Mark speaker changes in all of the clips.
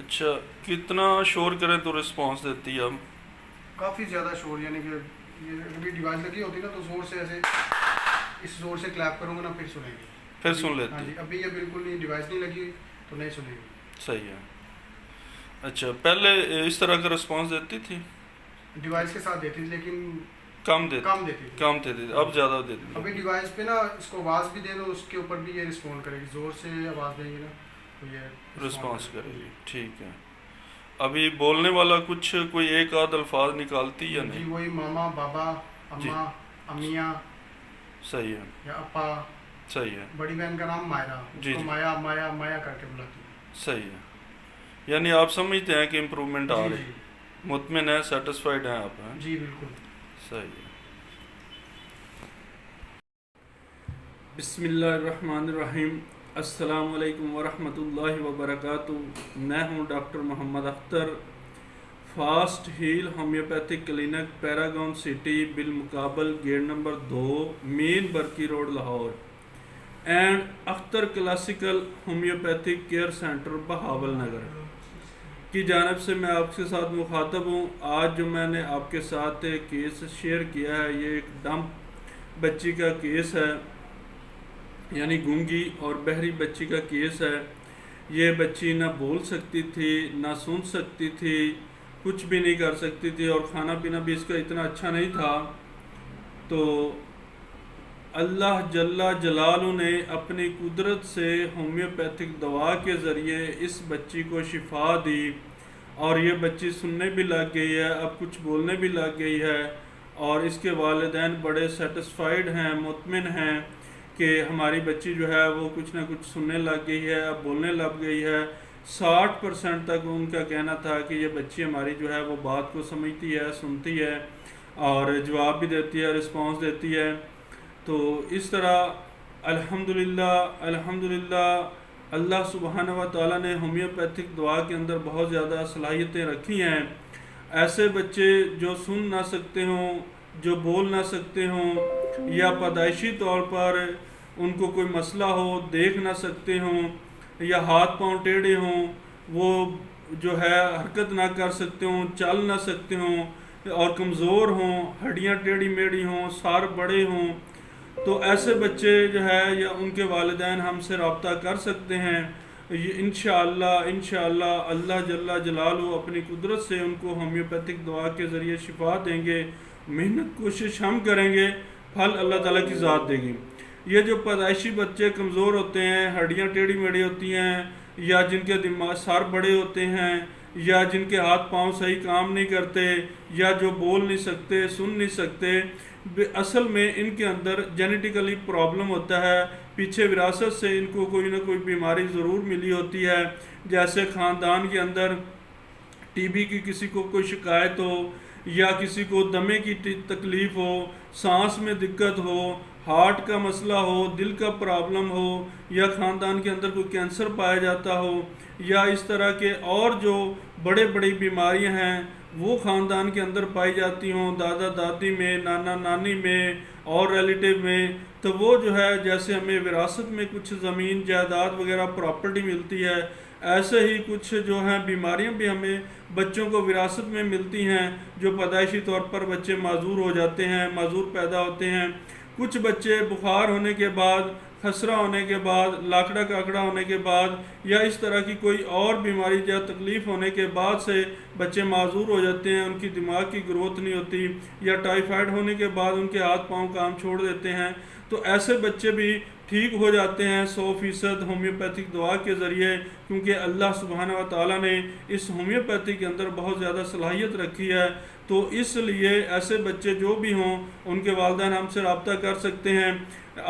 Speaker 1: اچھا، کتنا شور کریں تو رسپانس دیتی ہے اب؟
Speaker 2: کافی زیادہ شور، یعنی کہ یہ ابھی ڈیوائس لگی ہوتی ہے نا تو زور سے ایسے اس زور سے کلیپ کروں گا نا پھر سنیں گے.
Speaker 1: پھر
Speaker 2: ابھی
Speaker 1: سن
Speaker 2: ہاں
Speaker 1: لیتی
Speaker 2: جی،
Speaker 1: ہے؟
Speaker 2: ابھی یہ بالکل نہیں، ڈیوائس نہیں لگی ہوئی تو نہیں سنے گی.
Speaker 1: صحیح ہے. اچھا، پہلے اس طرح کا رسپانس دیتی تھی؟
Speaker 2: ڈیوائس کے ساتھ دیتی تھی لیکن
Speaker 1: کم دیتی
Speaker 2: کم دیتی تھی.
Speaker 1: کم دیتی تھی،
Speaker 2: ہاں
Speaker 1: اب
Speaker 2: جی.
Speaker 1: زیادہ دیتی
Speaker 2: ابھی
Speaker 1: تھی؟
Speaker 2: ڈیوائس پہ نا اس کو آواز بھی دے دو، اس کے اوپر بھی یہ رسپونڈ کرے گی. زور سے آواز دیں گے نا تو یہ
Speaker 1: رسپانس
Speaker 2: کرے
Speaker 1: کرے
Speaker 2: گی.
Speaker 1: گی، ٹھیک ہے. ابھی بولنے والا کچھ کوئی ایک آدھ الفاظ نکالتی یا
Speaker 2: جی
Speaker 1: نہیں؟
Speaker 2: وہی ماما، بابا،
Speaker 1: جی،
Speaker 2: اماں، امیاں
Speaker 1: صحیح ہے.
Speaker 2: یا اپا.
Speaker 1: صحیح ہے.
Speaker 2: بڑی بہن کا نام مائرہ، اس
Speaker 1: جی
Speaker 2: کو
Speaker 1: جی،
Speaker 2: مایا مایا مایا کر کے بلاتی ہے.
Speaker 1: صحیح ہے. یعنی آپ سمجھتے ہیں کہ امپرومنٹ آ
Speaker 2: جی
Speaker 1: رہی؟
Speaker 2: جی
Speaker 1: مطمئن ہیں، سیٹسفائیڈ ہیں آپ ہیں؟
Speaker 2: جی بالکل.
Speaker 1: صحیح ہے.
Speaker 3: بسم اللہ الرحمن الرحیم. السلام علیکم ورحمۃ اللہ وبرکاتہ. میں ہوں doctor Muhammad Akhtar, fast heal homeopathic clinic, Paragon city, بالمقابل gate number 2، main Burki road, Lahore, and Akhtar classical homeopathic care centre, Bahawalnagar کی جانب سے میں آپ کے ساتھ مخاطب ہوں. آج جو میں نے آپ کے ساتھ کیس شیئر کیا ہے، یہ ایک ڈمپ بچی کا کیس ہے، یعنی گونگی اور بہری بچی کا کیس ہے. یہ بچی نہ بول سکتی تھی، نہ سن سکتی تھی، کچھ بھی نہیں کر سکتی تھی، اور کھانا پینا بھی اس کا اتنا اچھا نہیں تھا. تو اللہ جل جلالہ نے اپنی قدرت سے ہومیوپیتھک دوا کے ذریعے اس بچی کو شفا دی، اور یہ بچی سننے بھی لگ گئی ہے، اب کچھ بولنے بھی لگ گئی ہے، اور اس کے والدین بڑے سیٹسفائیڈ ہیں، مطمئن ہیں کہ ہماری بچی جو ہے وہ کچھ نہ کچھ سننے لگ گئی ہے، اب بولنے لگ گئی ہے. 60% تک ان کا کہنا تھا کہ یہ بچی ہماری جو ہے وہ بات کو سمجھتی ہے، سنتی ہے، اور جواب بھی دیتی ہے، رسپانس دیتی ہے. تو اس طرح الحمدللہ اللہ سبحانہ و تعالیٰ نے ہومیوپیتھک دعا کے اندر بہت زیادہ صلاحیتیں رکھی ہیں. ایسے بچے جو سن نہ سکتے ہوں، جو بول نہ سکتے ہوں، یا پیدائشی طور پر ان کو کوئی مسئلہ ہو، دیکھ نہ سکتے ہوں، یا ہاتھ پاؤں ٹیڑھے ہوں، وہ جو ہے حرکت نہ کر سکتے ہوں، چل نہ سکتے ہوں، اور کمزور ہوں، ہڈیاں ٹیڑھی میڑھی ہوں، سار بڑے ہوں، تو ایسے بچے جو ہے یا ان کے والدین ہم سے رابطہ کر سکتے ہیں. انشاءاللہ اللہ جل جلالہ اپنی قدرت سے ان کو ہومیوپیتھک دعا کے ذریعے شفا دیں گے. محنت کوشش ہم کریں گے، پھل اللہ تعالیٰ کی ذات دے گی. یہ جو پیدائشی بچے کمزور ہوتے ہیں، ہڈیاں ٹیڑھی میڑھی ہوتی ہیں، یا جن کے دماغ سار بڑے ہوتے ہیں، یا جن کے ہاتھ پاؤں صحیح کام نہیں کرتے، یا جو بول نہیں سکتے، سن نہیں سکتے، اصل میں ان کے اندر جینیٹیکلی پرابلم ہوتا ہے. پیچھے وراثت سے ان کو کوئی نہ کوئی بیماری ضرور ملی ہوتی ہے. جیسے خاندان کے اندر ٹی بی کی کسی کو کوئی شکایت ہو، یا کسی کو دمے کی تکلیف ہو، سانس میں دقت ہو، ہارٹ کا مسئلہ ہو، دل کا پرابلم ہو، یا خاندان کے اندر کوئی کینسر پایا جاتا ہو، یا اس طرح کے اور جو بڑی بیماریاں ہیں وہ خاندان کے اندر پائی جاتی ہوں، دادا دادی میں، نانا نانی میں، اور ریلیٹیو میں، تو وہ جو ہے جیسے ہمیں وراثت میں کچھ زمین جائیداد وغیرہ پراپرٹی ملتی ہے، ایسے ہی کچھ جو ہیں بیماریاں بھی ہمیں بچوں کو وراثت میں ملتی ہیں. جو پیدائشی طور پر بچے معذور ہو جاتے ہیں، معذور پیدا ہوتے ہیں. کچھ بچے بخار ہونے کے بعد، خسرہ ہونے کے بعد، لاکڑا کاکڑا ہونے کے بعد، یا اس طرح کی کوئی اور بیماری یا تکلیف ہونے کے بعد سے بچے معذور ہو جاتے ہیں، ان کی دماغ کی گروتھ نہیں ہوتی، یا ٹائیفائڈ ہونے کے بعد ان کے ہاتھ پاؤں کام چھوڑ دیتے ہیں. تو ایسے بچے بھی ٹھیک ہو جاتے ہیں 100% ہومیوپیتھک دعا کے ذریعے، کیونکہ اللہ سبحانہ و تعالیٰ نے اس ہومیوپیتھی کے اندر بہت زیادہ صلاحیت رکھی ہے. تو اس لیے ایسے بچے جو بھی ہوں ان کے والدین ہم سے رابطہ کر سکتے ہیں.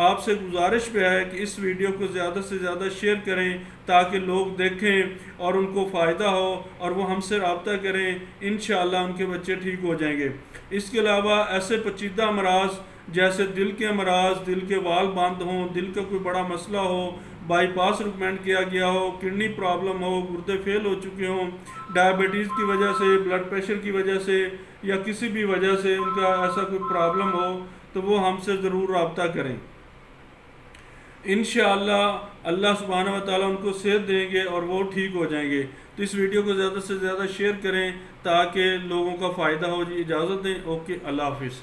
Speaker 3: آپ سے گزارش بھی ہے کہ اس ویڈیو کو زیادہ سے زیادہ شیئر کریں تاکہ لوگ دیکھیں اور ان کو فائدہ ہو اور وہ ہم سے رابطہ کریں. انشاءاللہ ان کے بچے ٹھیک ہو جائیں گے. اس کے علاوہ ایسے پیچیدہ امراض جیسے دل کے امراض، دل کے وال بند ہوں، دل کا کوئی بڑا مسئلہ ہو، بائی پاس ریکمینڈ کیا گیا ہو، کڈنی پرابلم ہو، گردے فیل ہو چکے ہوں، ڈائبٹیز کی وجہ سے، بلڈ پریشر کی وجہ سے، یا کسی بھی وجہ سے ان کا ایسا کوئی پرابلم ہو، تو وہ ہم سے ضرور رابطہ کریں. انشاءاللہ اللہ سبحانہ و تعالیٰ ان کو صحت دیں گے اور وہ ٹھیک ہو جائیں گے. تو اس ویڈیو کو زیادہ سے زیادہ شیئر کریں تاکہ لوگوں کا فائدہ ہو. اجازت دیں. اوکے, اللہ حافظ.